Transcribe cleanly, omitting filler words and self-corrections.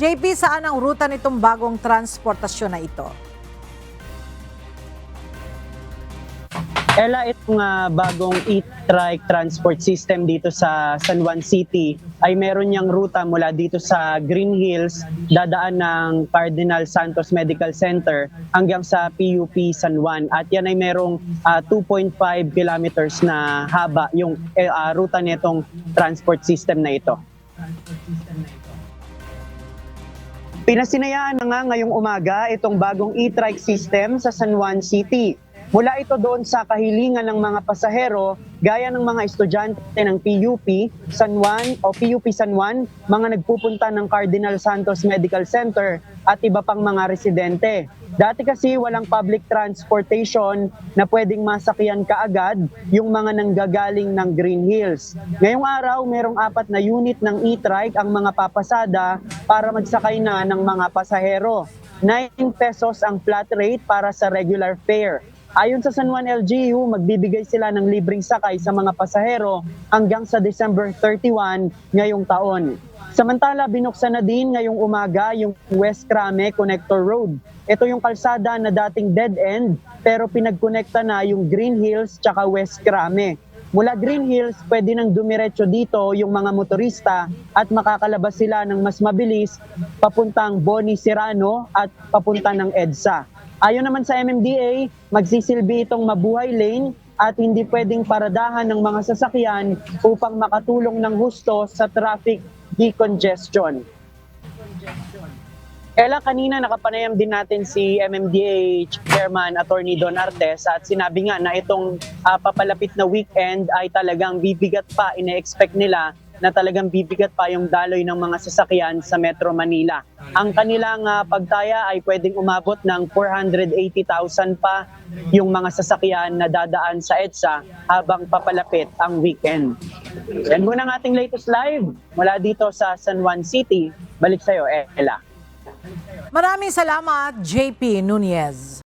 JP, saan ang ruta nitong bagong transportasyon na ito? Ella, itong bagong e-trike transport system dito sa San Juan City ay meron niyang ruta mula dito sa Green Hills, dadaan ng Cardinal Santos Medical Center hanggang sa PUP San Juan. At yan ay merong 2.5 kilometers na haba yung ruta nitong transport system na ito. Pinasinayaan na nga ngayong umaga itong bagong e-trike system sa San Juan City. Mula ito doon sa kahilingan ng mga pasahero, gaya ng mga estudyante ng PUP San Juan o PUP San Juan, mga nagpupunta ng Cardinal Santos Medical Center at iba pang mga residente. Dati kasi walang public transportation na pwedeng masakyan kaagad yung mga nanggagaling ng Green Hills. Ngayong araw, merong 4 na unit ng e-trike ang mga papasada para magsakay na ng mga pasahero. 9 pesos ang flat rate para sa regular fare. Ayon sa San Juan LGU, magbibigay sila ng libreng sakay sa mga pasahero hanggang sa December 31 ngayong taon. Samantala, binuksan na din ngayong umaga yung West Crame Connector Road. Ito yung kalsada na dating dead end pero pinagkonekta na yung Green Hills tsaka West Crame. Mula Green Hills, pwede nang dumiretso dito yung mga motorista at makakalabas sila ng mas mabilis papuntang Boni Serrano at papunta ng EDSA. Ayon naman sa MMDA, magsisilbi itong mabuhay lane at hindi pwedeng paradahan ng mga sasakyan upang makatulong ng husto sa traffic decongestion. Ella, kanina nakapanayam din natin si MMDA Chairman Attorney Don Artes at sinabi nga na itong papalapit na weekend ay talagang bibigat pa, ine-expect nila na talagang bibigat pa yung daloy ng mga sasakyan sa Metro Manila. Ang kanilang pagtaya ay pwedeng umabot ng 480,000 pa yung mga sasakyan na dadaan sa EDSA habang papalapit ang weekend. Yan muna ang ating latest live mula dito sa San Juan City. Balik sa'yo, Ella. Maraming salamat, JP Nunez.